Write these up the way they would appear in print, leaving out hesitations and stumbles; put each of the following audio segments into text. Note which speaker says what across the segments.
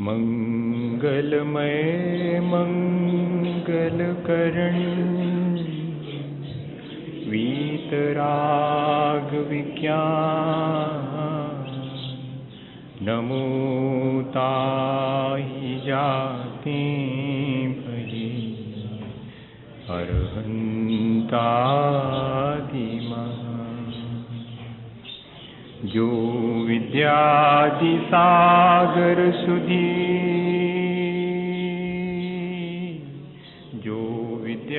Speaker 1: मंगलमय मंगलकरण वीतराग विज्ञान नमो ताहि जाते भजे अरहंतादिमः जो विद्यादि सागर सुधी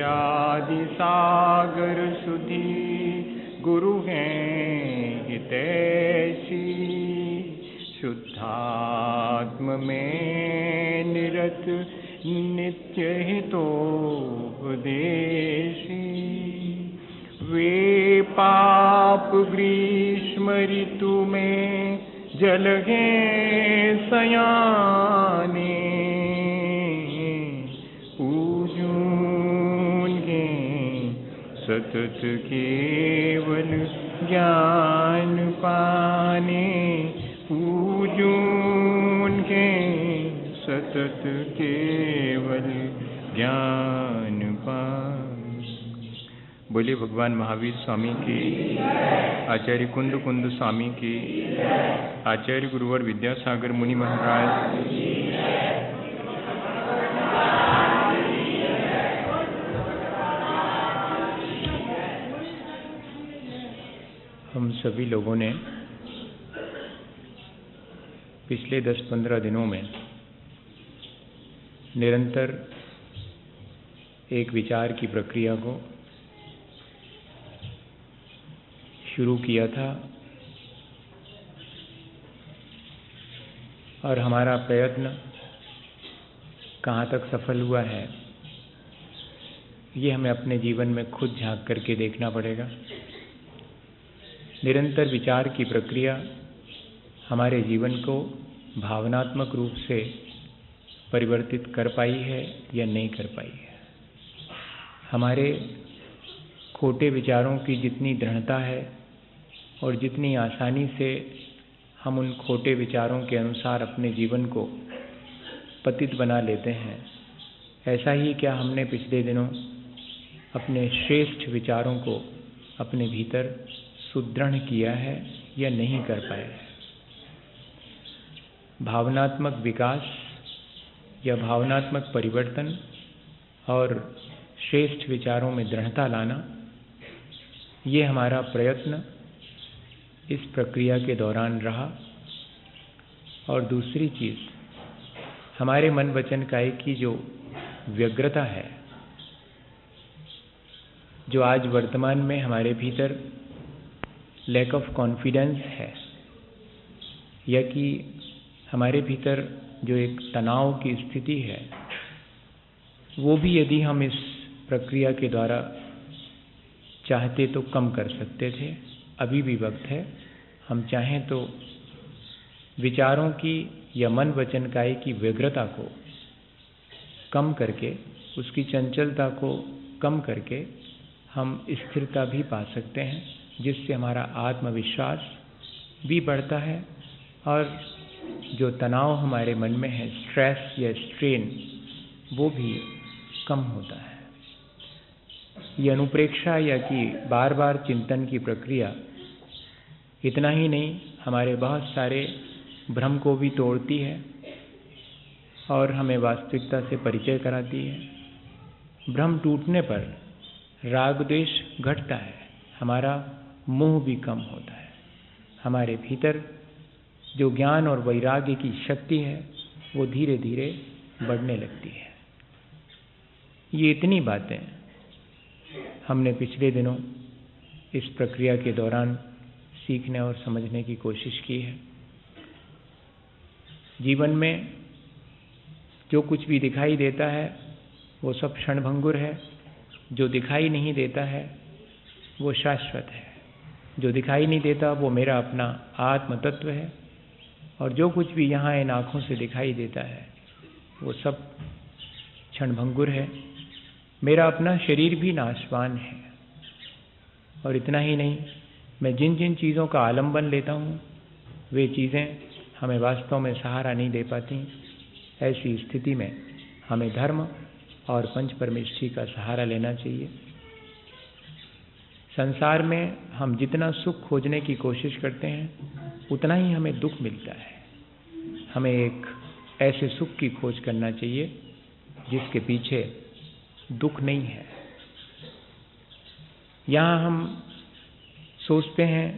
Speaker 1: आदि सागर सुधी गुरु हैं हितैषी शुद्धात्म में निरत नित्य हितोपदेशी वे पाप ग्रीष्म ऋतु में जलगे सयाने सतत केवल ज्ञान पाने पूजून के सतत केवल ज्ञान पाने। बोले भगवान महावीर स्वामी की, आचार्य कुंद कुंद स्वामी की, आचार्य गुरुवर विद्यासागर मुनि महाराज। हम सभी लोगों ने पिछले 10-15 दिनों में निरंतर एक विचार की प्रक्रिया को शुरू किया था और हमारा प्रयत्न कहाँ तक सफल हुआ है ये हमें अपने जीवन में खुद झांक करके देखना पड़ेगा। निरंतर विचार की प्रक्रिया हमारे जीवन को भावनात्मक रूप से परिवर्तित कर पाई है या नहीं कर पाई है। हमारे खोटे विचारों की जितनी दृढ़ता है और जितनी आसानी से हम उन खोटे विचारों के अनुसार अपने जीवन को पतित बना लेते हैं, ऐसा ही क्या हमने पिछले दिनों अपने श्रेष्ठ विचारों को अपने भीतर सुदृढ़ किया है या नहीं कर पाए। भावनात्मक विकास या भावनात्मक परिवर्तन और श्रेष्ठ विचारों में दृढ़ता लाना, ये हमारा प्रयत्न इस प्रक्रिया के दौरान रहा। और दूसरी चीज़, हमारे मन वचन काया की जो व्यग्रता है, जो आज वर्तमान में हमारे भीतर लैक ऑफ कॉन्फिडेंस है, या कि हमारे भीतर जो एक तनाव की स्थिति है, वो भी यदि हम इस प्रक्रिया के द्वारा चाहते तो कम कर सकते थे। अभी भी वक्त है, हम चाहें तो विचारों की या मन वचन काया की व्यग्रता को कम करके, उसकी चंचलता को कम करके हम स्थिरता भी पा सकते हैं, जिससे हमारा आत्मविश्वास भी बढ़ता है और जो तनाव हमारे मन में है, स्ट्रेस या स्ट्रेन, वो भी कम होता है। ये अनुप्रेक्षा या कि बार बार चिंतन की प्रक्रिया इतना ही नहीं, हमारे बहुत सारे भ्रम को भी तोड़ती है और हमें वास्तविकता से परिचय कराती है। भ्रम टूटने पर राग द्वेष घटता है, हमारा मोह भी कम होता है, हमारे भीतर जो ज्ञान और वैराग्य की शक्ति है वो धीरे धीरे बढ़ने लगती है। ये इतनी बातें हमने पिछले दिनों इस प्रक्रिया के दौरान सीखने और समझने की कोशिश की है। जीवन में जो कुछ भी दिखाई देता है वो सब क्षणभंगुर है, जो दिखाई नहीं देता है वो शाश्वत है, जो दिखाई नहीं देता वो मेरा अपना आत्म तत्व है, और जो कुछ भी यहाँ इन आँखों से दिखाई देता है वो सब क्षणभंगुर है। मेरा अपना शरीर भी नाशवान है। और इतना ही नहीं, मैं जिन जिन चीज़ों का आलंबन लेता हूँ वे चीज़ें हमें वास्तव में सहारा नहीं दे पाती। ऐसी स्थिति में हमें धर्म और पंच परमेष्ठी का सहारा लेना चाहिए। संसार में हम जितना सुख खोजने की कोशिश करते हैं उतना ही हमें दुख मिलता है। हमें एक ऐसे सुख की खोज करना चाहिए जिसके पीछे दुख नहीं है। यहाँ हम सोचते हैं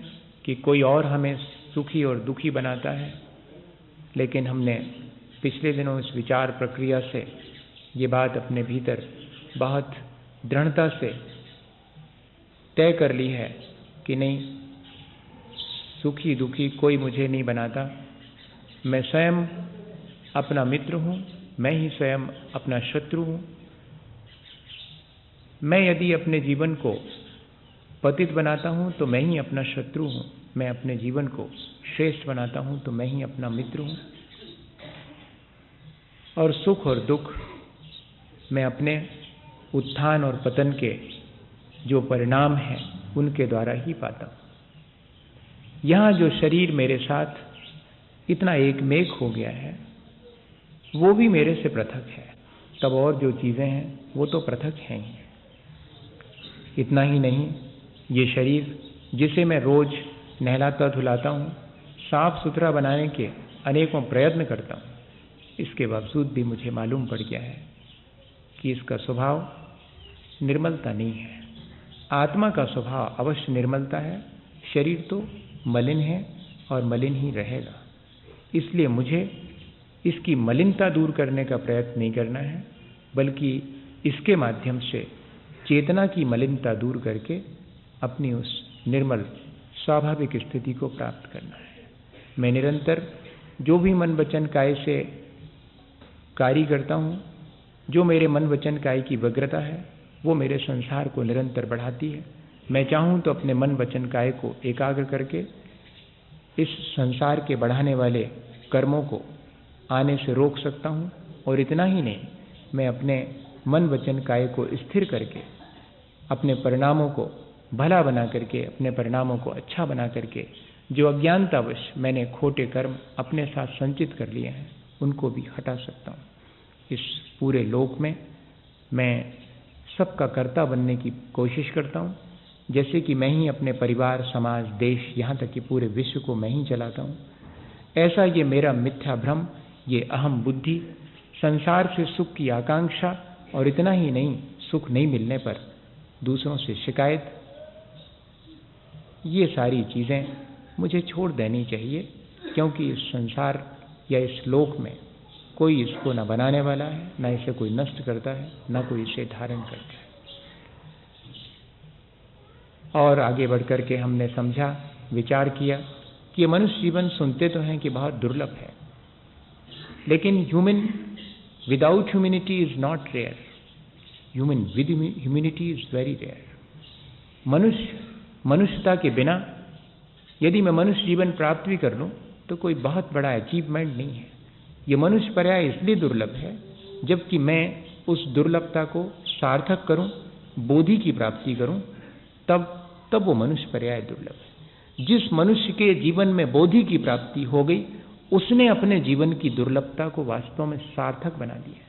Speaker 1: कि कोई और हमें सुखी और दुखी बनाता है, लेकिन हमने पिछले दिनों इस विचार प्रक्रिया से ये बात अपने भीतर बहुत दृढ़ता से तय कर ली है कि नहीं, सुखी दुखी कोई मुझे नहीं बनाता। मैं स्वयं अपना मित्र हूँ, मैं ही स्वयं अपना शत्रु हूँ। मैं यदि अपने जीवन को पतित बनाता हूँ तो मैं ही अपना शत्रु हूँ, मैं अपने जीवन को श्रेष्ठ बनाता हूँ तो मैं ही अपना मित्र हूँ। और सुख और दुख मैं अपने उत्थान और पतन के जो परिणाम हैं उनके द्वारा ही पाता हूँ। यहाँ जो शरीर मेरे साथ इतना एकमेक हो गया है वो भी मेरे से पृथक है, तब और जो चीज़ें हैं वो तो पृथक हैं ही। इतना ही नहीं, ये शरीर जिसे मैं रोज नहलाता धुलाता हूँ, साफ सुथरा बनाने के अनेकों प्रयत्न करता हूँ, इसके बावजूद भी मुझे मालूम पड़ गया है कि इसका स्वभाव निर्मलता नहीं है। आत्मा का स्वभाव अवश्य निर्मलता है, शरीर तो मलिन है और मलिन ही रहेगा। इसलिए मुझे इसकी मलिनता दूर करने का प्रयत्न नहीं करना है, बल्कि इसके माध्यम से चेतना की मलिनता दूर करके अपनी उस निर्मल स्वाभाविक स्थिति को प्राप्त करना है। मैं निरंतर जो भी मन वचन काय से कार्य करता हूँ, जो मेरे मन वचन काय की व्यग्रता है वो मेरे संसार को निरंतर बढ़ाती है। मैं चाहूँ तो अपने मन वचन काय को एकाग्र करके इस संसार के बढ़ाने वाले कर्मों को आने से रोक सकता हूँ। और इतना ही नहीं, मैं अपने मन वचन काय को स्थिर करके अपने परिणामों को भला बना करके, अपने परिणामों को अच्छा बना करके जो अज्ञानतावश मैंने खोटे कर्म अपने साथ संचित कर लिए हैं उनको भी हटा सकता हूँ। इस पूरे लोक में मैं सबका कर्ता बनने की कोशिश करता हूँ, जैसे कि मैं ही अपने परिवार, समाज, देश, यहाँ तक कि पूरे विश्व को मैं ही चलाता हूँ। ऐसा ये मेरा मिथ्या भ्रम, ये अहम बुद्धि, संसार से सुख की आकांक्षा और इतना ही नहीं, सुख नहीं मिलने पर दूसरों से शिकायत, ये सारी चीज़ें मुझे छोड़ देनी चाहिए, क्योंकि इस संसार या इस लोक में कोई इसको न बनाने वाला है, न इसे कोई नष्ट करता है, न कोई इसे धारण करता है। और आगे बढ़कर के हमने समझा, विचार किया कि ये मनुष्य जीवन सुनते तो हैं कि बहुत दुर्लभ है, लेकिन human without humanity is not rare, human with humanity is very rare. मनुष्यता के बिना यदि मैं मनुष्य जीवन प्राप्त भी कर लूँ तो कोई बहुत बड़ा अचीवमेंट नहीं है। ये मनुष्य पर्याय इसलिए दुर्लभ है जबकि मैं उस दुर्लभता को सार्थक करूं, बोधि की प्राप्ति करूं, तब वो मनुष्य पर्याय दुर्लभ है। जिस मनुष्य के जीवन में बोधि की प्राप्ति हो गई उसने अपने जीवन की दुर्लभता को वास्तव में सार्थक बना दिया।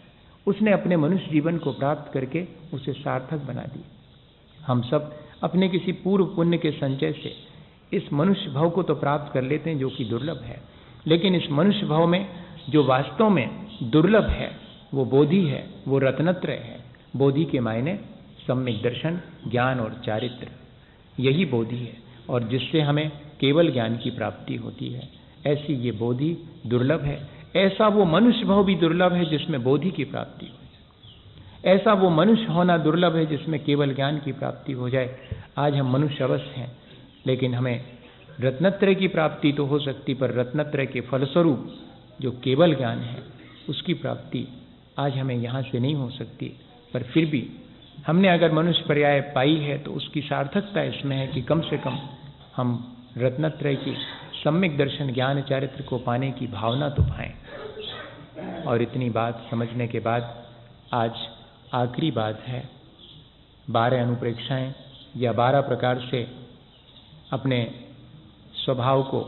Speaker 1: उसने अपने मनुष्य जीवन को प्राप्त करके उसे सार्थक बना दिया। हम सब अपने किसी पूर्व पुण्य के संचय से इस मनुष्य भाव को तो प्राप्त कर लेते हैं जो कि दुर्लभ है, लेकिन इस मनुष्य भाव में जो वास्तव में दुर्लभ है वो बोधि है, वो रत्नत्रय है। बोधि के मायने सम्यक दर्शन, ज्ञान और चारित्र, यही बोधि है, और जिससे हमें केवल ज्ञान की प्राप्ति होती है। ऐसी ये बोधि दुर्लभ है। ऐसा वो मनुष्य भाव भी दुर्लभ है जिसमें बोधि की प्राप्ति हो जाए। ऐसा वो मनुष्य होना दुर्लभ है जिसमें केवल ज्ञान की प्राप्ति हो जाए। आज हम मनुष्य अवश्य हैं, लेकिन हमें रत्नत्रय की प्राप्ति तो हो सकती, पर रत्नत्रय के फलस्वरूप जो केवल ज्ञान है उसकी प्राप्ति आज हमें यहाँ से नहीं हो सकती। पर फिर भी हमने अगर मनुष्य पर्याय पाई है तो उसकी सार्थकता इसमें है कि कम से कम हम रत्नत्रय की सम्यक दर्शन ज्ञान चारित्र को पाने की भावना तो पाएं। और इतनी बात समझने के बाद आज आखिरी बात है 12 अनुप्रेक्षाएं या 12 प्रकार से अपने स्वभाव को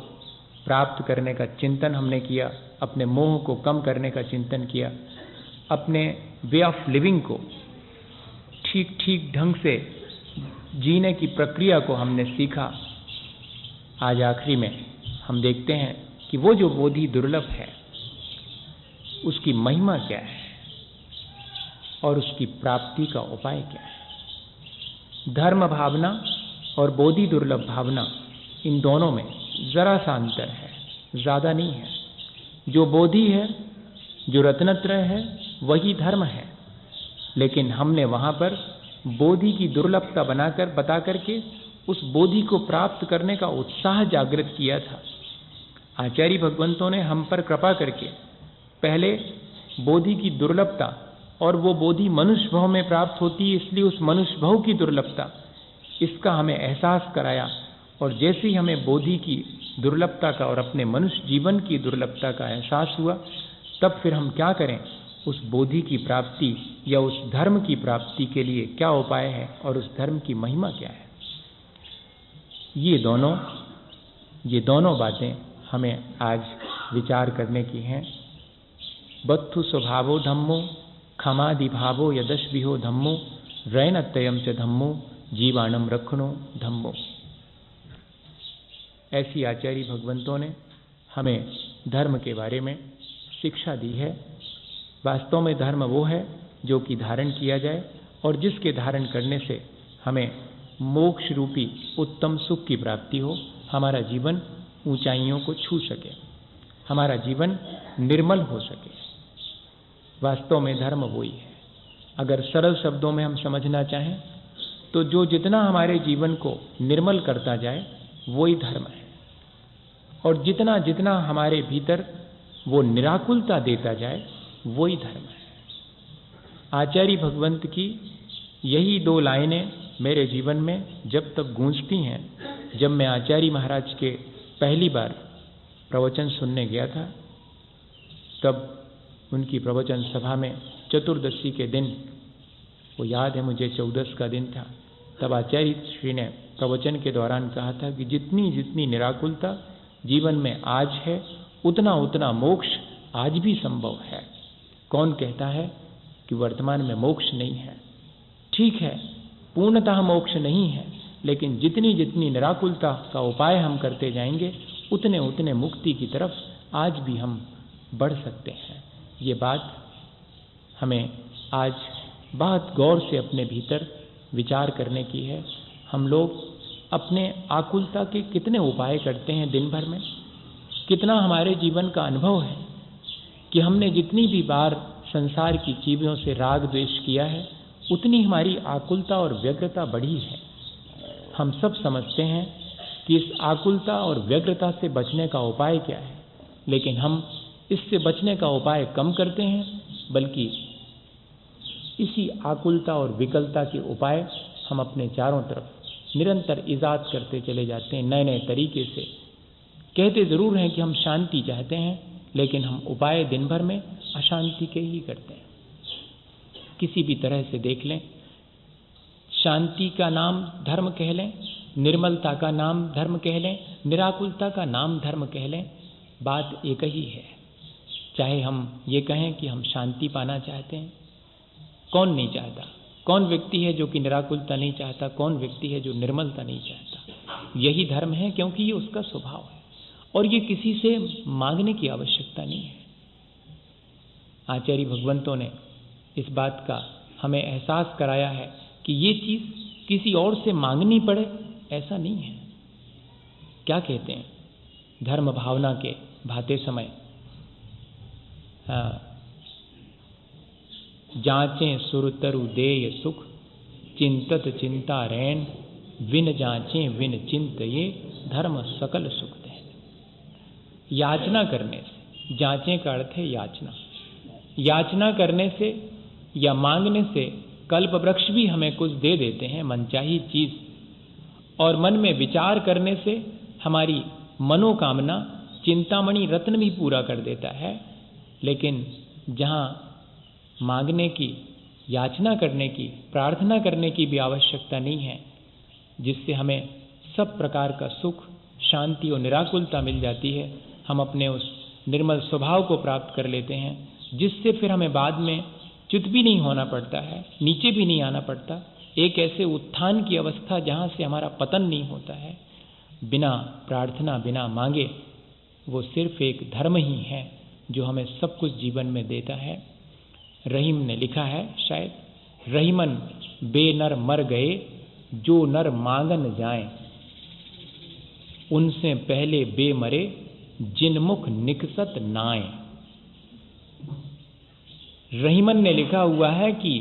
Speaker 1: प्राप्त करने का चिंतन हमने किया, अपने मोह को कम करने का चिंतन किया, अपने वे ऑफ लिविंग को ठीक ठीक ढंग से जीने की प्रक्रिया को हमने सीखा। आज आखिरी में हम देखते हैं कि वो जो बोधि दुर्लभ है उसकी महिमा क्या है और उसकी प्राप्ति का उपाय क्या है। धर्म भावना और बोधि दुर्लभ भावना, इन दोनों में जरा सा अंतर है, ज्यादा नहीं है। जो बोधि है, जो रत्नत्रय है, वही धर्म है, लेकिन हमने वहां पर बोधि की दुर्लभता बता करके उस बोधि को प्राप्त करने का उत्साह जागृत किया था। आचार्य भगवंतों ने हम पर कृपा करके पहले बोधि की दुर्लभता, और वो बोधि मनुष्य भाव में प्राप्त होती है, इसलिए उस मनुष्य भाव की दुर्लभता, इसका हमें एहसास कराया। और जैसे ही हमें बोधि की दुर्लभता का और अपने मनुष्य जीवन की दुर्लभता का एहसास हुआ, तब फिर हम क्या करें, उस बोधि की प्राप्ति या उस धर्म की प्राप्ति के लिए क्या उपाय है और उस धर्म की महिमा क्या है। ये दोनों बातें हमें आज विचार करने की हैं। बत्थु स्वभावो धम्मो खमादि भावो यदश विहो धम्मो रैनत्ययम च धम्मो जीवाणम रखणो धम्मो। ऐसी आचार्य भगवंतों ने हमें धर्म के बारे में शिक्षा दी है। वास्तव में धर्म वो है जो कि धारण किया जाए और जिसके धारण करने से हमें मोक्ष रूपी उत्तम सुख की प्राप्ति हो, हमारा जीवन ऊंचाइयों को छू सके, हमारा जीवन निर्मल हो सके। वास्तव में धर्म वही है। अगर सरल शब्दों में हम समझना चाहें तो जो जितना हमारे जीवन को निर्मल करता जाए वही धर्म है, और जितना जितना हमारे भीतर वो निराकुलता देता जाए वही धर्म है। आचार्य भगवंत की यही 2 लाइनें मेरे जीवन में जब तक गूंजती हैं। जब मैं आचार्य महाराज के पहली बार प्रवचन सुनने गया था, तब उनकी प्रवचन सभा में चतुर्दशी के दिन, वो याद है मुझे 14 का दिन था, तब आचार्य श्री ने प्रवचन के दौरान कहा था कि जितनी जितनी निराकुलता जीवन में आज है, उतना उतना मोक्ष आज भी संभव है। कौन कहता है कि वर्तमान में मोक्ष नहीं है? ठीक है, पूर्णतः मोक्ष नहीं है, लेकिन जितनी जितनी निराकुलता का उपाय हम करते जाएंगे, उतने उतने मुक्ति की तरफ आज भी हम बढ़ सकते हैं। ये बात हमें आज बहुत गौर से अपने भीतर विचार करने की है। हम लोग अपने आकुलता के कितने उपाय करते हैं दिन भर में? कितना हमारे जीवन का अनुभव है कि हमने जितनी भी बार संसार की चीज़ों से राग द्वेष किया है, उतनी हमारी आकुलता और व्यग्रता बढ़ी है। हम सब समझते हैं कि इस आकुलता और व्यग्रता से बचने का उपाय क्या है, लेकिन हम इससे बचने का उपाय कम करते हैं, बल्कि इसी आकुलता और विकलता के उपाय हम अपने चारों तरफ निरंतर इजाद करते चले जाते हैं। नए नए तरीके से कहते ज़रूर हैं कि हम शांति चाहते हैं, लेकिन हम उपाय दिन भर में अशांति के ही करते हैं। किसी भी तरह से देख लें, शांति का नाम धर्म कह लें, निर्मलता का नाम धर्म कह लें, निराकुलता का नाम धर्म कह लें, बात एक ही है। चाहे हम ये कहें कि हम शांति पाना चाहते हैं, कौन नहीं चाहता? कौन व्यक्ति है जो कि निराकुलता नहीं चाहता? कौन व्यक्ति है जो निर्मलता नहीं चाहता? यही धर्म है, क्योंकि ये उसका स्वभाव है और ये किसी से मांगने की आवश्यकता नहीं है। आचार्य भगवंतों ने इस बात का हमें एहसास कराया है कि ये चीज़ किसी और से मांगनी पड़े, ऐसा नहीं है। क्या कहते हैं? धर्म भावना के भाते समय जांचें सुरतरु देय सुख, चिंतत चिंता रैन, विन जांचें विन चिंत ये धर्म सकल सुख दे। याचना करने से, जांचें का अर्थ है याचना, याचना करने से या मांगने से कल्प वृक्ष भी हमें कुछ दे देते हैं, मनचाही चीज, और मन में विचार करने से हमारी मनोकामना चिंतामणि रत्न भी पूरा कर देता है। लेकिन जहाँ मांगने की, याचना करने की, प्रार्थना करने की भी आवश्यकता नहीं है, जिससे हमें सब प्रकार का सुख, शांति और निराकुलता मिल जाती है, हम अपने उस निर्मल स्वभाव को प्राप्त कर लेते हैं, जिससे फिर हमें बाद में च्युत भी नहीं होना पड़ता है, नीचे भी नहीं आना पड़ता। एक ऐसे उत्थान की अवस्था जहाँ से हमारा पतन नहीं होता है, बिना प्रार्थना, बिना मांगे। वो सिर्फ एक धर्म ही है जो हमें सब कुछ जीवन में देता है। रहीम ने लिखा है शायद, रहीमन बेनर मर गए, जो नर मांगन जाए, उनसे पहले बेमरे, जिन मुख निकसत नाए। रहीमन ने लिखा हुआ है कि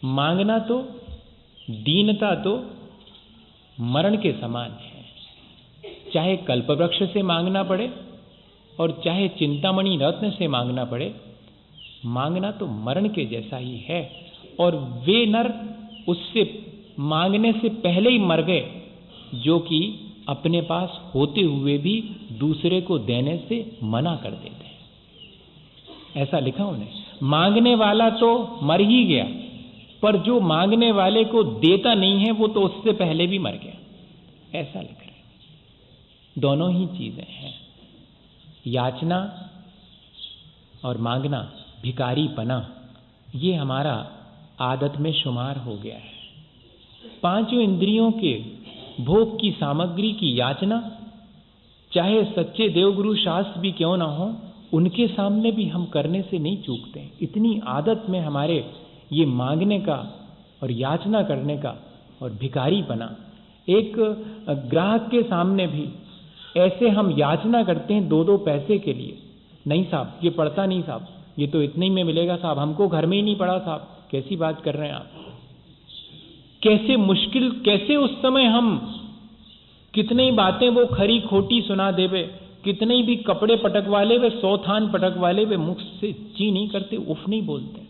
Speaker 1: मांगना तो, दीनता तो मरण के समान है। चाहे कल्पवृक्ष से मांगना पड़े और चाहे चिंतामणि रत्न से मांगना पड़े, मांगना तो मरण के जैसा ही है। और वे नर उससे मांगने से पहले ही मर गए, जो कि अपने पास होते हुए भी दूसरे को देने से मना कर देते हैं। ऐसा लिखा उन्हें, मांगने वाला तो मर ही गया, पर जो मांगने वाले को देता नहीं है वो तो उससे पहले भी मर गया। ऐसा लिख रहे हैं। दोनों ही चीजें हैं, याचना और मांगना, भिखारीपना, ये हमारा आदत में शुमार हो गया है। पांचों इंद्रियों के भोग की सामग्री की याचना, चाहे सच्चे देवगुरु शास्त्र भी क्यों ना हो, उनके सामने भी हम करने से नहीं चूकते। इतनी आदत में हमारे ये मांगने का और याचना करने का और भिखारीपना। एक ग्राहक के सामने भी ऐसे हम याचना करते हैं 2-2 पैसे के लिए, नहीं साहब ये पड़ता नहीं साहब, ये तो इतने ही में मिलेगा साहब, हमको घर में ही नहीं पड़ा साहब। कैसी बात कर रहे हैं आप? कैसे मुश्किल, कैसे उस समय हम कितनी बातें वो खरी खोटी सुना देवे, कितने भी कपड़े पटकवा ले वे, 100 थान पटकवा ले वे, मुख से ची नहीं करते, उफ नहीं बोलते।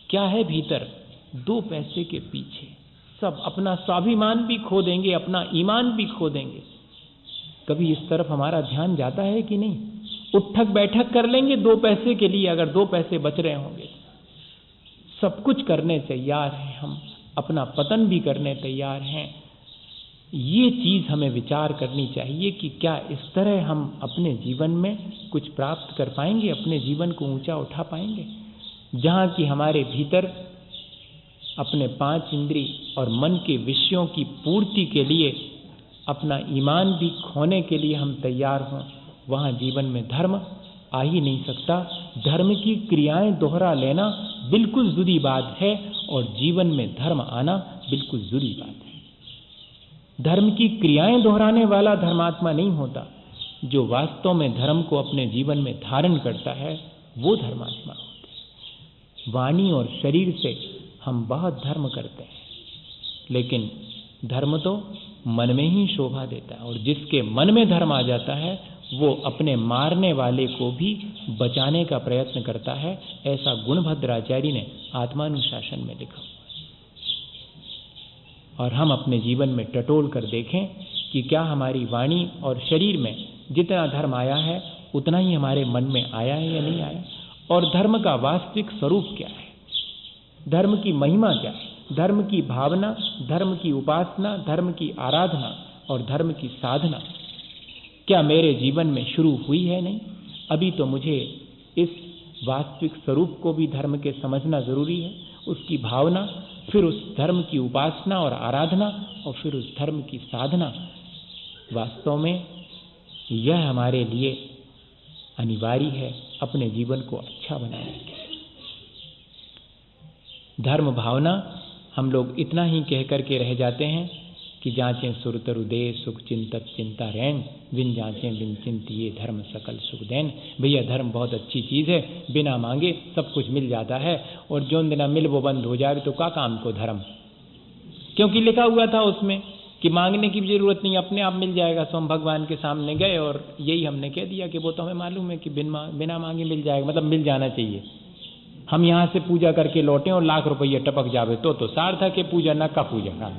Speaker 1: क्या है भीतर? 2 पैसे के पीछे सब अपना स्वाभिमान भी खो देंगे, अपना ईमान भी खो देंगे। कभी इस तरफ हमारा ध्यान जाता है कि नहीं? उठक बैठक कर लेंगे 2 पैसे के लिए, अगर 2 पैसे बच रहे होंगे। सब कुछ करने तैयार हैं हम, अपना पतन भी करने तैयार हैं। ये चीज हमें विचार करनी चाहिए कि क्या इस तरह हम अपने जीवन में कुछ प्राप्त कर पाएंगे, अपने जीवन को ऊंचा उठा पाएंगे, जहां कि हमारे भीतर अपने 5 इंद्री और मन के विषयों की पूर्ति के लिए, अपना ईमान भी खोने के लिए हम तैयार हों। वहां जीवन में धर्म आ ही नहीं सकता। धर्म की क्रियाएं दोहरा लेना बिल्कुल जुदी बात है, और जीवन में धर्म आना बिल्कुल जुदी बात है। धर्म की क्रियाएं दोहराने वाला धर्मात्मा नहीं होता। जो वास्तव में धर्म को अपने जीवन में धारण करता है वो धर्मात्मा होते हैं। वाणी और शरीर से हम बहुत धर्म करते हैं, लेकिन धर्म तो मन में ही शोभा देता है। और जिसके मन में धर्म आ जाता है वो अपने मारने वाले को भी बचाने का प्रयत्न करता है। ऐसा गुणभद्राचार्य ने आत्मानुशासन में लिखा। और हम अपने जीवन में टटोल कर देखें कि क्या हमारी वाणी और शरीर में जितना धर्म आया है उतना ही हमारे मन में आया है या नहीं आया, और धर्म का वास्तविक स्वरूप क्या है, धर्म की महिमा क्या है, धर्म की भावना, धर्म की उपासना, धर्म की आराधना और धर्म की साधना क्या मेरे जीवन में शुरू हुई है? नहीं। अभी तो मुझे इस वास्तविक स्वरूप को भी धर्म के समझना जरूरी है, उसकी भावना, फिर उस धर्म की उपासना और आराधना, और फिर उस धर्म की साधना। वास्तव में यह हमारे लिए अनिवार्य है अपने जीवन को अच्छा बनाने के लिए। धर्म भावना हम लोग इतना ही कह करके रह जाते हैं कि जांचें सुरतरु दे सुख चिंतत चिंता रैन, बिन जांचें बिन चिंतिए धर्म सकल सुख देन। भैया धर्म बहुत अच्छी चीज़ है, बिना मांगे सब कुछ मिल जाता है, और जो दिन मिल वो बंद हो जाए तो क्या काम को धर्म। क्योंकि लिखा हुआ था उसमें कि मांगने की जरूरत नहीं, अपने आप मिल जाएगा। सो हम भगवान के सामने गए और यही हमने कह दिया कि वो तो हमें मालूम है कि बिना मांगे मिल जाएगा, मतलब मिल जाना चाहिए। हम यहां से पूजा करके लौटे और लाख रुपये टपक जावे तो सार्थक है पूजा, न का पूजा का।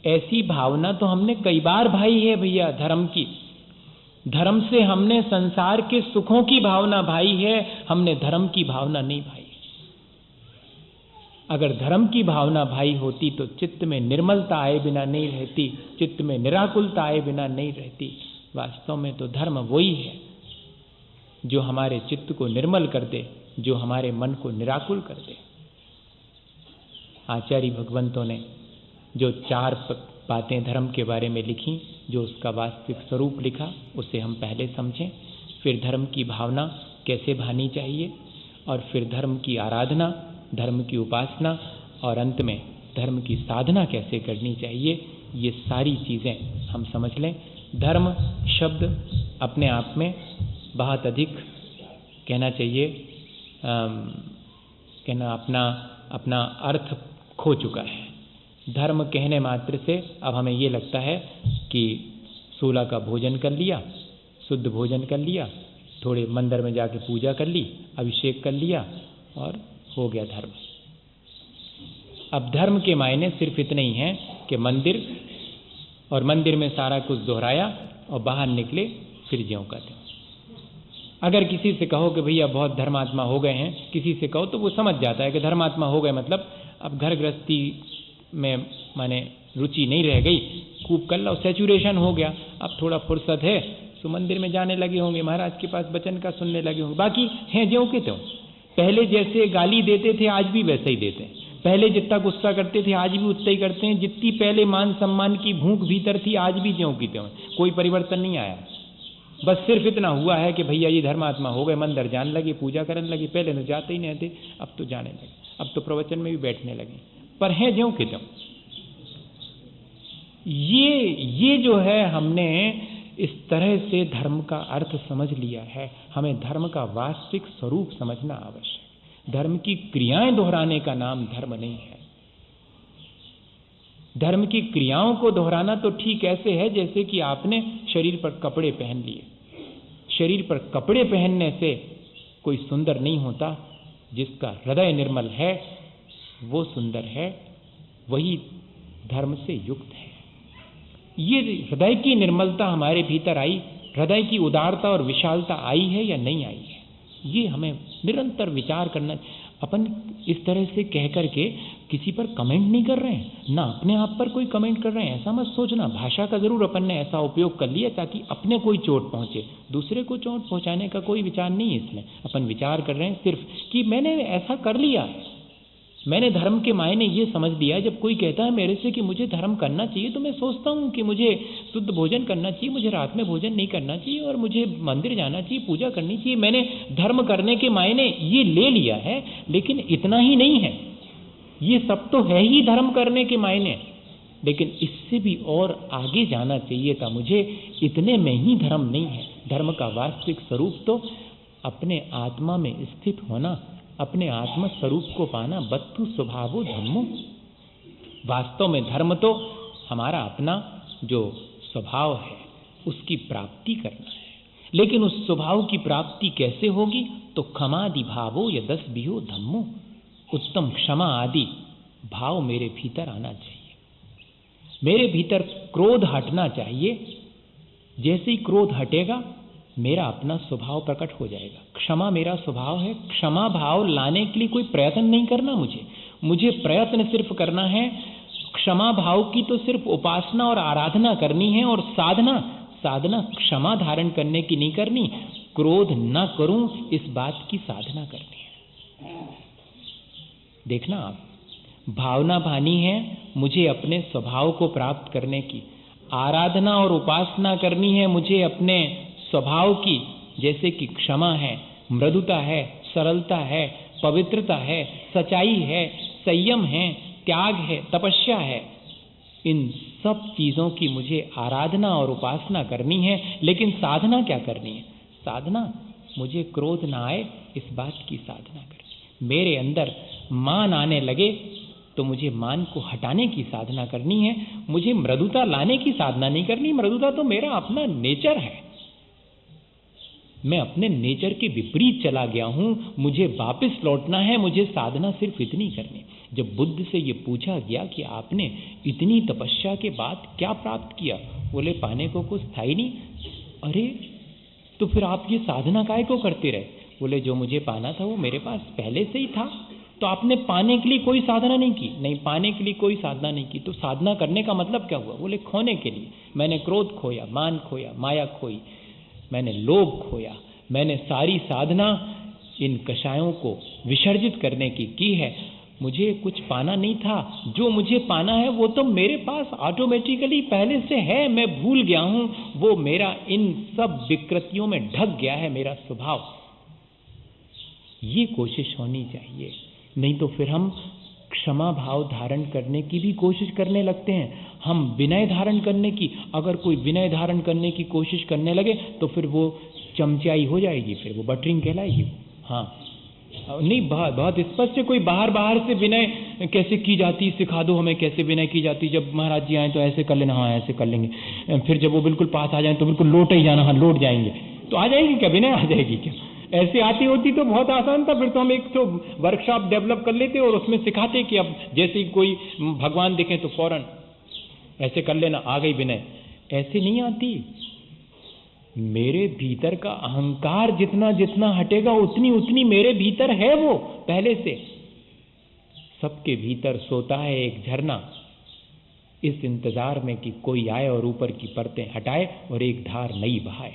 Speaker 1: ऐसी भावना तो हमने कई बार भाई है भैया धर्म की। धर्म से हमने संसार के सुखों की भावना भाई है, हमने धर्म की भावना नहीं भाई। अगर धर्म की भावना भाई होती तो चित्त में निर्मलता आए बिना नहीं रहती, चित्त में निराकुलता आए बिना नहीं रहती। वास्तव में तो धर्म वही है जो हमारे चित्त को निर्मल कर दे, जो हमारे मन को निराकुल कर दे। आचार्य भगवंतों ने जो 4 बातें धर्म के बारे में लिखी, जो उसका वास्तविक स्वरूप लिखा, उसे हम पहले समझें, फिर धर्म की भावना कैसे भानी चाहिए, और फिर धर्म की आराधना, धर्म की उपासना, और अंत में धर्म की साधना कैसे करनी चाहिए। ये सारी चीज़ें हम समझ लें। धर्म शब्द अपने आप में बहुत अधिक कहना चाहिए, कहना अपना अर्थ खो चुका है। धर्म कहने मात्र से अब हमें ये लगता है कि 16 का भोजन कर लिया, शुद्ध भोजन कर लिया, थोड़े मंदिर में जाके पूजा कर ली, अभिषेक कर लिया और हो गया धर्म। अब धर्म के मायने सिर्फ इतने ही हैं कि मंदिर, और मंदिर में सारा कुछ दोहराया और बाहर निकले फिर ज्यों का त्यों। अगर किसी से कहो कि भैया बहुत धर्मात्मा हो गए हैं, किसी से कहो तो वो समझ जाता है कि धर्मात्मा हो गए मतलब अब घर गृहस्थी में माने रुचि नहीं रह गई, खूब कर लो, सैचुरेशन हो गया, अब थोड़ा फुर्सत है तो मंदिर में जाने लगे होंगे, महाराज के पास वचन का सुनने लगे होंगे। बाकी हैं ज्यों के त्यों। पहले जैसे गाली देते थे आज भी वैसे ही देते हैं, पहले जितना गुस्सा करते थे आज भी उतना ही करते हैं, जितनी पहले मान सम्मान की भूख भीतर थी आज भी ज्यों की त्यों। कोई परिवर्तन नहीं आया। बस सिर्फ इतना हुआ है कि भैया ये धर्मात्मा हो गए, मंदिर जाने लगे, पूजा करने लगे। पहले तो जाते ही नहीं थे, अब तो जाने लगे, अब तो प्रवचन में भी बैठने लगे, पर हैं ज्यों के त्यों। ये जो है हमने इस तरह से धर्म का अर्थ समझ लिया है। हमें धर्म का वास्तविक स्वरूप समझना आवश्यक। धर्म की क्रियाएं दोहराने का नाम धर्म नहीं है। धर्म की क्रियाओं को दोहराना तो ठीक ऐसे है जैसे कि आपने शरीर पर कपड़े पहन लिए। शरीर पर कपड़े पहनने से कोई सुंदर नहीं होता। जिसका हृदय निर्मल है वो सुंदर है, वही धर्म से युक्त है। ये हृदय की निर्मलता हमारे भीतर आई, हृदय की उदारता और विशालता आई है या नहीं आई है, ये हमें निरंतर विचार करना। अपन इस तरह से कह करके किसी पर कमेंट नहीं कर रहे हैं, ना अपने आप पर कोई कमेंट कर रहे हैं, ऐसा मत सोचना। भाषा का जरूर अपन ने ऐसा उपयोग कर लिया ताकि अपने कोई चोट पहुंचे, दूसरे को चोट पहुंचाने का कोई विचार नहीं है इसमें। अपन विचार कर रहे हैं सिर्फ कि मैंने ऐसा कर लिया है, मैंने धर्म के मायने ये समझ लिया। जब कोई कहता है मेरे से कि मुझे धर्म करना चाहिए, तो मैं सोचता हूँ कि मुझे शुद्ध भोजन करना चाहिए, मुझे रात में भोजन नहीं करना चाहिए, और मुझे मंदिर जाना चाहिए, पूजा करनी चाहिए। मैंने धर्म करने के मायने ये ले लिया है, लेकिन इतना ही नहीं है। ये सब तो है ही धर्म करने के मायने, लेकिन इससे भी और आगे जाना चाहिए था मुझे। इतने में ही धर्म नहीं है। धर्म का वास्तविक स्वरूप तो अपने आत्मा में स्थित होना, अपने आत्म स्वरूप को पाना। बत्तु स्वभावो धर्मो। वास्तव में धर्म तो हमारा अपना जो स्वभाव है उसकी प्राप्ति करना है। लेकिन उस स्वभाव की प्राप्ति कैसे होगी? तो क्षमादि भावो यदस बिहो धम्मो। उत्तम क्षमा आदि भाव मेरे भीतर आना चाहिए। मेरे भीतर क्रोध हटना चाहिए। जैसे ही क्रोध हटेगा मेरा अपना स्वभाव प्रकट हो जाएगा। क्षमा मेरा स्वभाव है। क्षमा भाव लाने के लिए कोई प्रयत्न नहीं करना मुझे प्रयत्न सिर्फ करना है। क्षमा भाव की तो सिर्फ उपासना और आराधना करनी है, और साधना क्षमा धारण करने की नहीं करनी, क्रोध न करूं इस बात की साधना करनी है। देखना आप, भावना भानी है मुझे अपने स्वभाव को प्राप्त करने की, आराधना और उपासना करनी है मुझे अपने स्वभाव की, जैसे कि क्षमा है, मृदुता है, सरलता है, पवित्रता है, सच्चाई है, संयम है, त्याग है, तपस्या है। इन सब चीजों की मुझे आराधना और उपासना करनी है। लेकिन साधना क्या करनी है? साधना मुझे क्रोध ना आए इस बात की साधना करनी। मेरे अंदर मान आने लगे तो मुझे मान को हटाने की साधना करनी है। मुझे मृदुता लाने की साधना नहीं करनी। मृदुता तो मेरा अपना नेचर है। मैं अपने नेचर के विपरीत चला गया हूं, मुझे वापस लौटना है, मुझे साधना सिर्फ इतनी करनी। जब बुद्ध से ये पूछा गया कि आपने इतनी तपस्या के बाद क्या प्राप्त किया, बोले पाने को कुछ था ही नहीं। अरे तो फिर आप ये साधना काहे को करते रहे? बोले जो मुझे पाना था वो मेरे पास पहले से ही था। तो आपने पाने के लिए कोई साधना नहीं की? नहीं, पाने के लिए कोई साधना नहीं की। तो साधना करने का मतलब क्या हुआ? बोले खोने के लिए। मैंने क्रोध खोया, मान खोया, माया खोई, मैंने लोभ खोया, मैंने सारी साधना इन कषायों को विसर्जित करने की है। मुझे कुछ पाना नहीं था, जो मुझे पाना है वो तो मेरे पास ऑटोमेटिकली पहले से है, मैं भूल गया हूं, वो मेरा इन सब विकृतियों में ढक गया है मेरा स्वभाव। ये कोशिश होनी चाहिए, नहीं तो फिर हम क्षमा भाव धारण करने की भी कोशिश करने लगते हैं, हम विनय धारण करने की। अगर कोई विनय धारण करने की कोशिश करने लगे तो फिर वो चमचाई हो जाएगी, फिर वो बटरिंग कहलाएगी। हाँ नहीं, बहुत स्पष्ट है। कोई बाहर से विनय कैसे की जाती, सिखा दो हमें कैसे विनय की जाती। जब महाराज जी आए तो ऐसे कर लेना, हाँ ऐसे कर लेंगे। फिर जब वो बिल्कुल पास आ जाए तो बिल्कुल लौट ही जाना, हाँ लौट जाएंगे। तो आ जाएगी क्या? विनय आ जाएगी क्या? ऐसे आती होती तो बहुत आसान था। फिर तो हम एक तो वर्कशॉप डेवलप कर लेते और उसमें सिखाते कि अब जैसे ही कोई भगवान दिखे तो फौरन ऐसे कर लेना, आ गई विनय। ऐसे नहीं आती। मेरे भीतर का अहंकार जितना जितना हटेगा उतनी उतनी मेरे भीतर है वो पहले से। सबके भीतर सोता है एक झरना, इस इंतजार में कि कोई आए और ऊपर की परतें हटाए और एक धार नई बहाए।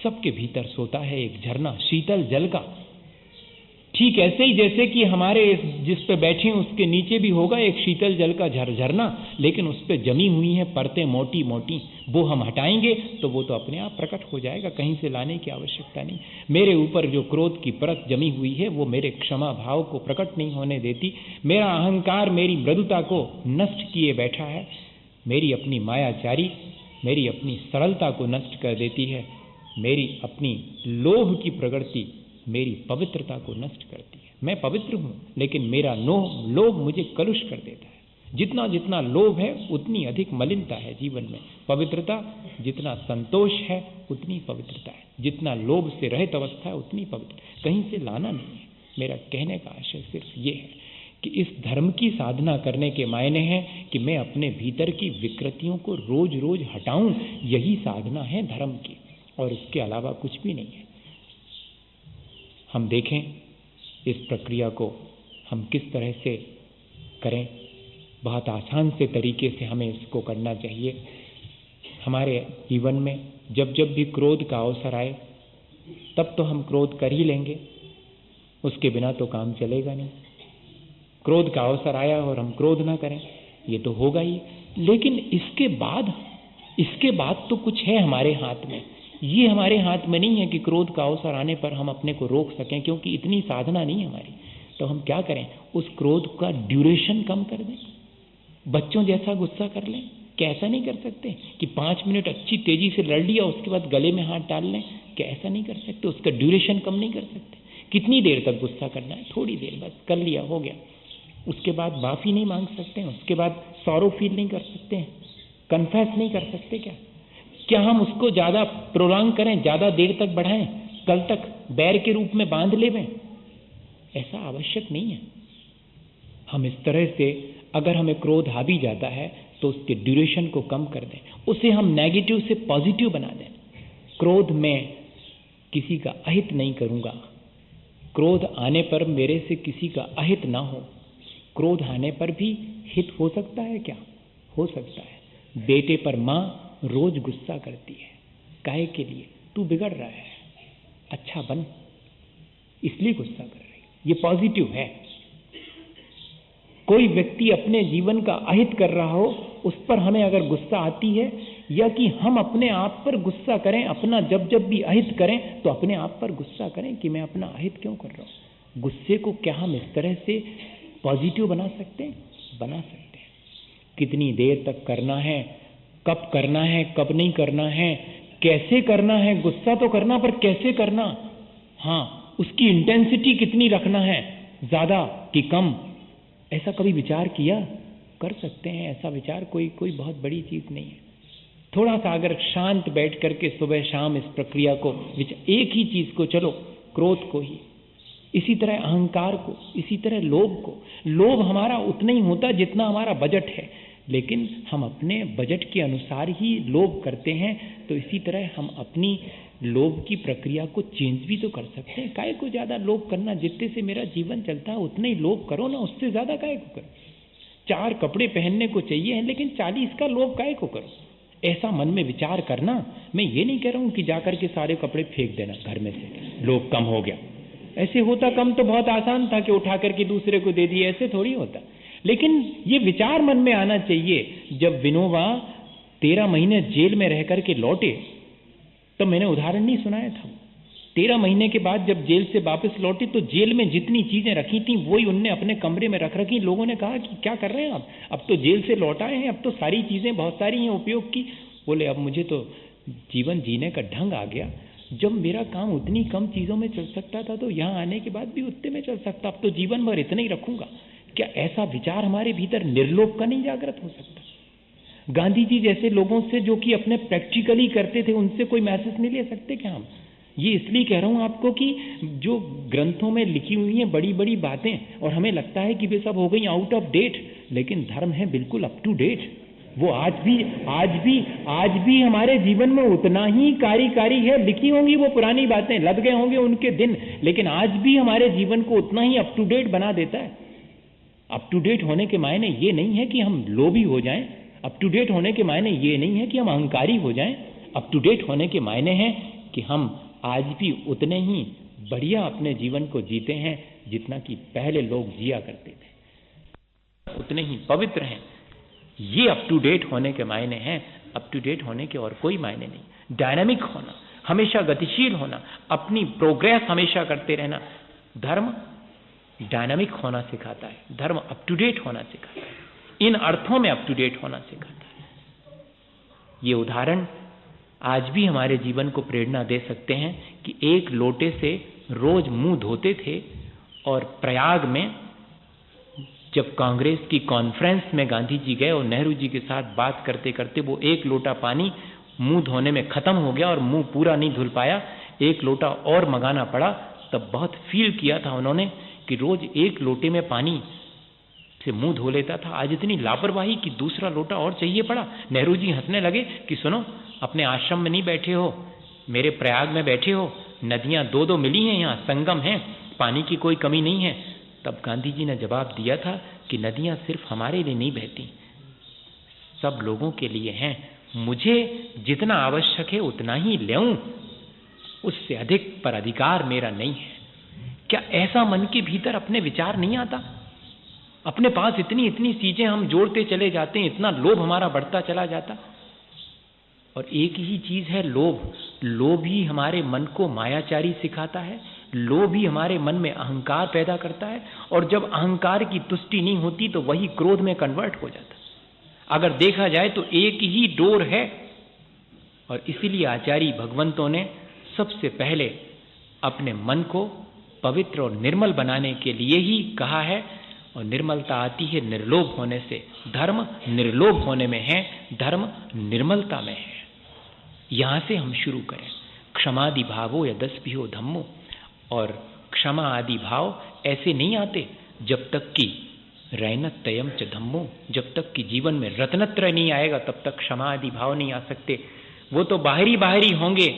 Speaker 1: सबके भीतर सोता है एक झरना शीतल जल का। ठीक ऐसे ही जैसे कि हमारे जिस पे बैठे हैं उसके नीचे भी होगा एक शीतल जल का झरना, लेकिन उस पे जमी हुई हैं परतें मोटी मोटी, वो हम हटाएंगे तो वो तो अपने आप प्रकट हो जाएगा, कहीं से लाने की आवश्यकता नहीं। मेरे ऊपर जो क्रोध की परत जमी हुई है वो मेरे क्षमा भाव को प्रकट नहीं होने देती। मेरा अहंकार मेरी मृदुता को नष्ट किए बैठा है, मेरी अपनी मायाचारी मेरी अपनी सरलता को नष्ट कर देती है, मेरी अपनी लोभ की प्रवृत्ति मेरी पवित्रता को नष्ट करती है। मैं पवित्र हूं लेकिन मेरा लोभ मुझे कलुष कर देता है। जितना जितना लोभ है उतनी अधिक मलिनता है जीवन में। पवित्रता जितना संतोष है उतनी पवित्रता है, जितना लोभ से रहित अवस्था है उतनी पवित्र, कहीं से लाना नहीं है। मेरा कहने का आशय सिर्फ ये है कि इस धर्म की साधना करने के मायने हैं कि मैं अपने भीतर की विकृतियों को रोज रोज हटाऊं, यही साधना है धर्म की, और इसके अलावा कुछ भी नहीं है। हम देखें इस प्रक्रिया को हम किस तरह से करें। बहुत आसान से तरीके से हमें इसको करना चाहिए। हमारे जीवन में जब जब भी क्रोध का अवसर आए तब तो हम क्रोध कर ही लेंगे, उसके बिना तो काम चलेगा नहीं। क्रोध का अवसर आया और हम क्रोध ना करें ये तो होगा ही, लेकिन इसके बाद तो कुछ है हमारे हाथ में। ये हमारे हाथ में नहीं है कि क्रोध का अवसर आने पर हम अपने को रोक सकें, क्योंकि इतनी साधना नहीं हमारी। तो हम क्या करें, उस क्रोध का ड्यूरेशन कम कर दें, बच्चों जैसा गुस्सा कर लें। क्या ऐसा नहीं कर सकते कि 5 मिनट अच्छी तेजी से लड़ लिया उसके बाद गले में हाथ डाल लें? क्या ऐसा नहीं कर सकते? उसका ड्यूरेशन कम नहीं कर सकते? कितनी देर तक गुस्सा करना है? थोड़ी देर, बस कर लिया, हो गया। उसके बाद माफी नहीं मांग सकते हैं, उसके बाद सॉरो फील नहीं कर सकते हैं, कन्फेस नहीं कर सकते? क्या हम उसको ज्यादा प्रोलॉन्ग करें, ज्यादा देर तक बढ़ाएं, कल तक बैर के रूप में बांध लेवें? ऐसा आवश्यक नहीं है। हम इस तरह से अगर हमें क्रोध हावी जाता है तो उसके ड्यूरेशन को कम कर दें, उसे हम नेगेटिव से पॉजिटिव बना दें। क्रोध में किसी का अहित नहीं करूंगा, क्रोध आने पर मेरे से किसी का अहित ना हो। क्रोध आने पर भी हित हो सकता है क्या? हो सकता है। बेटे पर माँ रोज गुस्सा करती है, काहे के लिए? तू बिगड़ रहा है, अच्छा बन, इसलिए गुस्सा कर रही है, ये पॉजिटिव है। कोई व्यक्ति अपने जीवन का अहित कर रहा हो, उस पर हमें अगर गुस्सा आती है, या कि हम अपने आप पर गुस्सा करें, अपना जब जब भी अहित करें तो अपने आप पर गुस्सा करें कि मैं अपना अहित क्यों कर रहा हूं। गुस्से को क्या हम इस तरह से पॉजिटिव बना सकते हैं? बना सकते हैं। कितनी देर तक करना है, कब करना है, कब नहीं करना है, कैसे करना है? गुस्सा तो करना, पर कैसे करना? हाँ, उसकी इंटेंसिटी कितनी रखना है, ज्यादा कि कम? ऐसा कभी विचार किया? कर सकते हैं ऐसा विचार, कोई बहुत बड़ी चीज नहीं है। थोड़ा सा अगर शांत बैठ करके सुबह शाम इस प्रक्रिया को, एक ही चीज को, चलो क्रोध को ही, इसी तरह अहंकार को, इसी तरह लोभ को। लोभ हमारा उतना ही होता जितना हमारा बजट है, लेकिन हम अपने बजट के अनुसार ही लोभ करते हैं। तो इसी तरह हम अपनी लोभ की प्रक्रिया को चेंज भी तो कर सकते हैं। काहे को ज्यादा लोभ करना, जितने से मेरा जीवन चलता है उतना ही लोभ करो ना, उससे ज्यादा काहे को करो। 4 कपड़े पहनने को चाहिए हैं, लेकिन 40 का लोभ काहे को करो। ऐसा मन में विचार करना। मैं ये नहीं कह रहा हूं कि जाकर के सारे कपड़े फेंक देना घर में से, लोभ कम हो गया। ऐसे होता कम तो बहुत आसान था कि उठा करके दूसरे को दे दिए, ऐसे थोड़ी होता। लेकिन ये विचार मन में आना चाहिए। जब विनोबा 13 महीने जेल में रह करके लौटे, तो मैंने उदाहरण नहीं सुनाया था। 13 महीने के बाद जब जेल से वापस लौटे, तो जेल में जितनी चीजें रखी थी वही उनने अपने कमरे में रख रखी। लोगों ने कहा कि क्या कर रहे हैं आप, अब तो जेल से लौट आए हैं, अब तो सारी चीजें बहुत सारी हैं उपयोग की। बोले अब मुझे तो जीवन जीने का ढंग आ गया। जब मेरा काम उतनी कम चीजों में चल सकता था, तो यहाँ आने के बाद भी उतने में चल सकता, अब तो जीवन भर इतना ही रखूंगा। क्या ऐसा विचार हमारे भीतर निर्लोभ का नहीं जागृत हो सकता? गांधी जी जैसे लोगों से, जो कि अपने प्रैक्टिकली करते थे, उनसे कोई मैसेज नहीं ले सकते क्या हम? ये इसलिए कह रहा हूं आपको कि जो ग्रंथों में लिखी हुई हैं बड़ी बड़ी बातें, और हमें लगता है कि वे सब हो गई आउट ऑफ डेट, लेकिन धर्म है बिल्कुल अप टू डेट। वो आज भी हमारे जीवन में उतना ही कारी है। लिखी होंगी वो पुरानी बातें, लग गए होंगे उनके दिन, लेकिन आज भी हमारे जीवन को उतना ही अप टू डेट बना देता है। अप टू डेट होने के मायने ये नहीं है कि हम लोभी हो जाएं, अप टू डेट होने के मायने ये नहीं है कि हम अहंकारी हो जाएं। अप टू डेट होने के मायने हैं कि हम आज भी उतने ही बढ़िया अपने जीवन को जीते हैं जितना कि पहले लोग जिया करते थे, उतने ही पवित्र हैं। ये अप टू डेट होने के मायने हैं। अप टू डेट होने के और कोई मायने नहीं। डायनामिक होना, हमेशा गतिशील होना, अपनी प्रोग्रेस हमेशा करते रहना। धर्म डायनामिक होना सिखाता है, धर्म अप टू डेट होना सिखाता है, इन अर्थों में अप टू डेट होना सिखाता है। ये उदाहरण आज भी हमारे जीवन को प्रेरणा दे सकते हैं कि एक लोटे से रोज मुंह धोते थे, और प्रयाग में जब कांग्रेस की कॉन्फ्रेंस में गांधी जी गए और नेहरू जी के साथ बात करते करते वो एक लोटा पानी मुंह धोने में खत्म हो गया और मुंह पूरा नहीं धुल पाया, एक लोटा और मंगाना पड़ा। तब बहुत फील किया था उन्होंने कि रोज एक लोटे में पानी से मुंह धो लेता था, आज इतनी लापरवाही कि दूसरा लोटा और चाहिए पड़ा। नेहरू जी हंसने लगे कि सुनो, अपने आश्रम में नहीं बैठे हो, मेरे प्रयाग में बैठे हो, नदियां 2-2 मिली हैं, यहाँ संगम है, पानी की कोई कमी नहीं है। तब गांधी जी ने जवाब दिया था कि नदियां सिर्फ हमारे लिए नहीं बहती, सब लोगों के लिए हैं। मुझे जितना आवश्यक है उतना ही लेऊं, उससे अधिक पर अधिकार मेरा नहीं है। क्या ऐसा मन के भीतर अपने विचार नहीं आता? अपने पास इतनी इतनी चीजें हम जोड़ते चले जाते हैं, इतना लोभ हमारा बढ़ता चला जाता। और एक ही चीज है लोभ। लोभ ही हमारे मन को मायाचारी सिखाता है, लोभ ही हमारे मन में अहंकार पैदा करता है, और जब अहंकार की तुष्टि नहीं होती तो वही क्रोध में कन्वर्ट हो जाता। अगर देखा जाए तो एक ही डोर है, और इसीलिए आचार्य भगवंतों ने सबसे पहले अपने मन को पवित्र और निर्मल बनाने के लिए ही कहा है। और निर्मलता आती है निर्लोभ होने से। धर्म निर्लोभ होने में है, धर्म निर्मलता में है। यहां से हम शुरू करें। क्षमादि भावो यदस्भि हो धम्मो। और क्षमा आदि भाव ऐसे नहीं आते जब तक कि रैनत्रयम च धम्मो, जब तक कि जीवन में रत्नत्रय नहीं आएगा तब तक क्षमा आदि भाव नहीं आ सकते। वो तो बाहरी होंगे।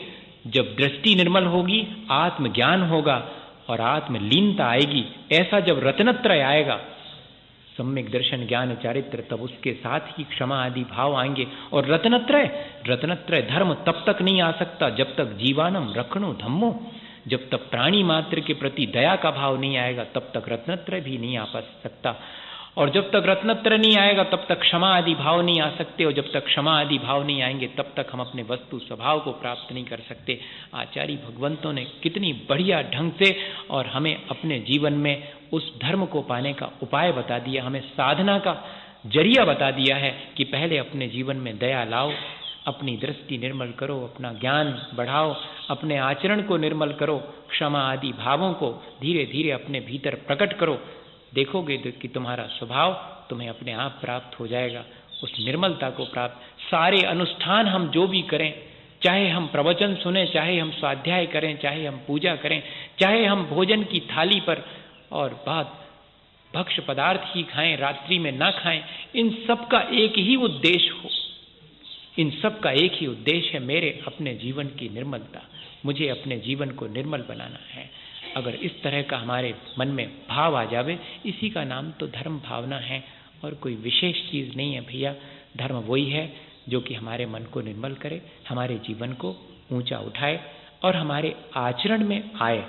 Speaker 1: जब दृष्टि निर्मल होगी, आत्मज्ञान होगा और आत्मलीनता आएगी, ऐसा जब रत्नत्रय आएगा, सम्यक दर्शन ज्ञान चारित्र, तब उसके साथ ही क्षमा आदि भाव आएंगे। और रत्नत्रय धर्म तब तक नहीं आ सकता जब तक जीवानम रखणो धम्मो, जब तक प्राणी मात्र के प्रति दया का भाव नहीं आएगा तब तक रत्नत्रय भी नहीं आ सकता। और जब तक रत्नत्रय नहीं आएगा तब तक क्षमा आदि भाव नहीं आ सकते, और जब तक क्षमा आदि भाव नहीं आएंगे तब तक हम अपने वस्तु स्वभाव को प्राप्त नहीं कर सकते। आचार्य भगवंतों ने कितनी बढ़िया ढंग से और हमें अपने जीवन में उस धर्म को पाने का उपाय बता दिया, हमें साधना का जरिया बता दिया है कि पहले अपने जीवन में दया लाओ, अपनी दृष्टि निर्मल करो, अपना ज्ञान बढ़ाओ, अपने आचरण को निर्मल करो, क्षमा आदि भावों को धीरे धीरे अपने भीतर प्रकट करो। देखोगे कि तुम्हारा स्वभाव तुम्हें अपने आप प्राप्त हो जाएगा। उस निर्मलता को प्राप्त। सारे अनुष्ठान हम जो भी करें, चाहे हम प्रवचन सुने, चाहे हम स्वाध्याय करें, चाहे हम पूजा करें, चाहे हम भोजन की थाली पर और बाद भक्ष्य पदार्थ ही खाएं, रात्रि में ना खाएं, इन सब का एक ही उद्देश्य हो। इन सब का एक ही उद्देश्य है, मेरे अपने जीवन की निर्मलता, मुझे अपने जीवन को निर्मल बनाना है। अगर इस तरह का हमारे मन में भाव आ जावे, इसी का नाम तो धर्म भावना है और कोई विशेष चीज़ नहीं है भैया। धर्म वही है जो कि हमारे मन को निर्मल करे, हमारे जीवन को ऊंचा उठाए और हमारे आचरण में आए।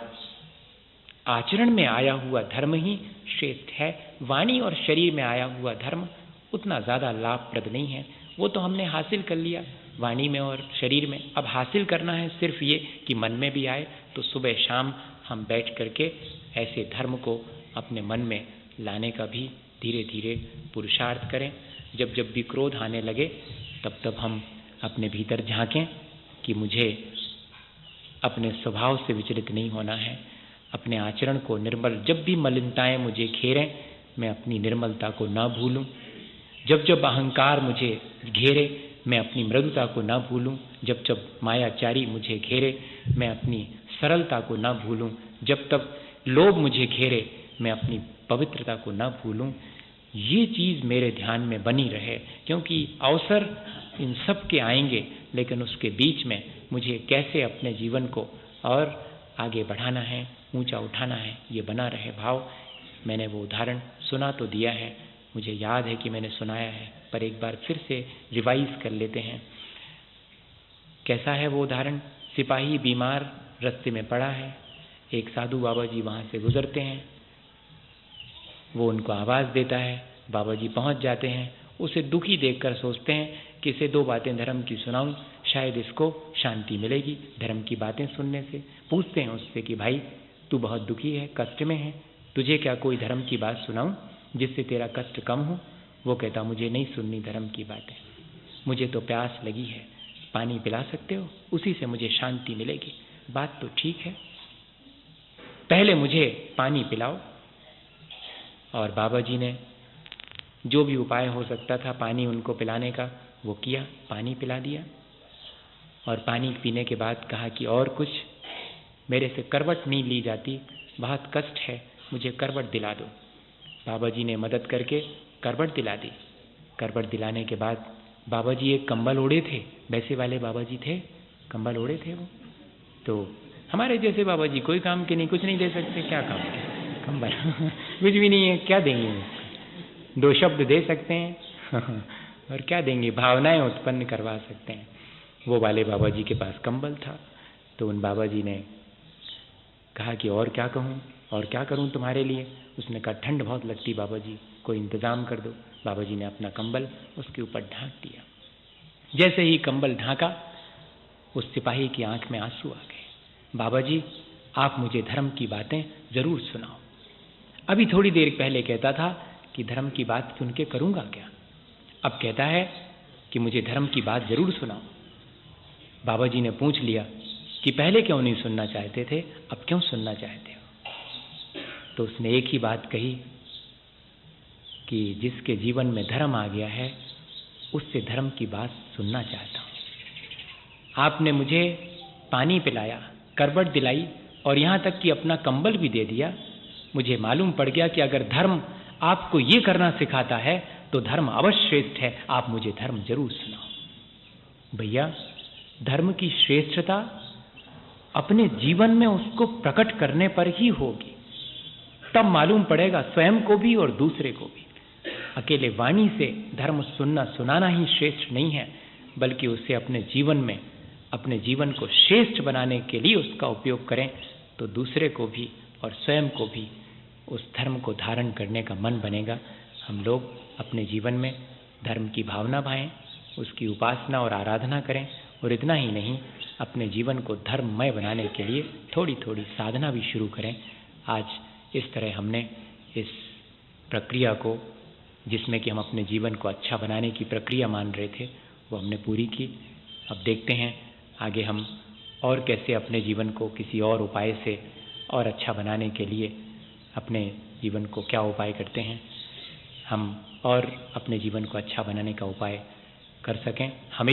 Speaker 1: आचरण में आया हुआ धर्म ही श्रेष्ठ है। वाणी और शरीर में आया हुआ धर्म उतना ज़्यादा लाभप्रद नहीं है। वो तो हमने हासिल कर लिया वाणी में और शरीर में। अब हासिल करना है सिर्फ ये कि मन में भी आए। तो सुबह शाम हम बैठ करके ऐसे धर्म को अपने मन में लाने का भी धीरे धीरे पुरुषार्थ करें। जब जब भी क्रोध आने लगे तब तब हम अपने भीतर झांकें कि मुझे अपने स्वभाव से विचलित नहीं होना है, अपने आचरण को निर्मल। जब भी मलिनताएं मुझे घेरें, मैं अपनी निर्मलता को ना भूलूं। जब जब अहंकार मुझे घेरे, मैं अपनी मृदुता को ना भूलूं। जब जब मायाचारी मुझे घेरे, मैं अपनी सरलता को ना भूलूं। जब तक लोभ मुझे घेरे, मैं अपनी पवित्रता को ना भूलूं। ये चीज़ मेरे ध्यान में बनी रहे, क्योंकि अवसर इन सब के आएंगे, लेकिन उसके बीच में मुझे कैसे अपने जीवन को और आगे बढ़ाना है, ऊंचा उठाना है, ये बना रहे भाव। मैंने वो उदाहरण सुना तो दिया है, मुझे याद है कि मैंने सुनाया है, पर एक बार फिर से रिवाइज कर लेते हैं। कैसा है वो उदाहरण? सिपाही बीमार रास्ते में पड़ा है, एक साधु बाबा जी वहाँ से गुजरते हैं, वो उनको आवाज़ देता है, बाबा जी पहुँच जाते हैं। उसे दुखी देखकर सोचते हैं कि इसे 2 बातें धर्म की सुनाऊं, शायद इसको शांति मिलेगी धर्म की बातें सुनने से। पूछते हैं उससे कि भाई तू बहुत दुखी है, कष्ट में है, तुझे क्या कोई धर्म की बात सुनाऊं जिससे तेरा कष्ट कम हो? वो कहता मुझे नहीं सुननी धर्म की बातें, मुझे तो प्यास लगी है, पानी पिला सकते हो? उसी से मुझे शांति मिलेगी। बात तो ठीक है, पहले मुझे पानी पिलाओ। और बाबा जी ने जो भी उपाय हो सकता था पानी उनको पिलाने का वो किया, पानी पिला दिया। और पानी पीने के बाद कहा कि और कुछ, मेरे से करवट नहीं ली जाती, बहुत कष्ट है, मुझे करवट दिला दो। बाबा जी ने मदद करके करवट दिला दी। करवट दिलाने के बाद बाबा जी एक कंबल ओढ़े थे, वैसे वाले बाबा जी थे, कंबल ओढ़े थे वो। तो हमारे जैसे बाबा जी कोई काम के नहीं, कुछ नहीं दे सकते, क्या काम के कंबल कुछ भी नहीं है, क्या देंगे? 2 शब्द दे सकते हैं और क्या देंगे? भावनाएं उत्पन्न करवा सकते हैं। वो वाले बाबा जी के पास कंबल था। तो उन बाबा जी ने कहा कि और क्या कहूँ, और क्या करूँ तुम्हारे लिए? उसने कहा ठंड बहुत लगती बाबा जी, कोई इंतज़ाम कर दो। बाबा जी ने अपना कंबल उसके ऊपर ढांक दिया। जैसे ही कंबल ढांका, उस सिपाही की आंख में आंसू आ गए। बाबा जी आप मुझे धर्म की बातें ज़रूर सुनाओ। अभी थोड़ी देर पहले कहता था कि धर्म की बात सुन के करूँगा क्या, अब कहता है कि मुझे धर्म की बात ज़रूर सुनाओ। बाबा जी ने पूछ लिया कि पहले क्यों नहीं सुनना चाहते थे, अब क्यों सुनना चाहते हो? तो उसने एक ही बात कही कि जिसके जीवन में धर्म आ गया है उससे धर्म की बात सुनना चाहता हूँ। आपने मुझे पानी पिलाया, करवट दिलाई और यहाँ तक कि अपना कंबल भी दे दिया। मुझे मालूम पड़ गया कि अगर धर्म आपको ये करना सिखाता है तो धर्म अवश्य श्रेष्ठ है, आप मुझे धर्म जरूर सुनाओ। भैया धर्म की श्रेष्ठता अपने जीवन में उसको प्रकट करने पर ही होगी, तब मालूम पड़ेगा स्वयं को भी और दूसरे को भी। अकेले वाणी से धर्म सुनना सुनाना ही श्रेष्ठ नहीं है, बल्कि उसे अपने जीवन में, अपने जीवन को श्रेष्ठ बनाने के लिए उसका उपयोग करें तो दूसरे को भी और स्वयं को भी उस धर्म को धारण करने का मन बनेगा। हम लोग अपने जीवन में धर्म की भावना भाएं, उसकी उपासना और आराधना करें, और इतना ही नहीं अपने जीवन को धर्ममय बनाने के लिए थोड़ी थोड़ी साधना भी शुरू करें। आज इस तरह हमने इस प्रक्रिया को, जिसमें कि हम अपने जीवन को अच्छा बनाने की प्रक्रिया मान रहे थे, वो हमने पूरी की। अब देखते हैं आगे हम और कैसे अपने जीवन को किसी और उपाय से और अच्छा बनाने के लिए अपने जीवन को क्या उपाय करते हैं। हम और अपने जीवन को अच्छा बनाने का उपाय कर सकें। हमें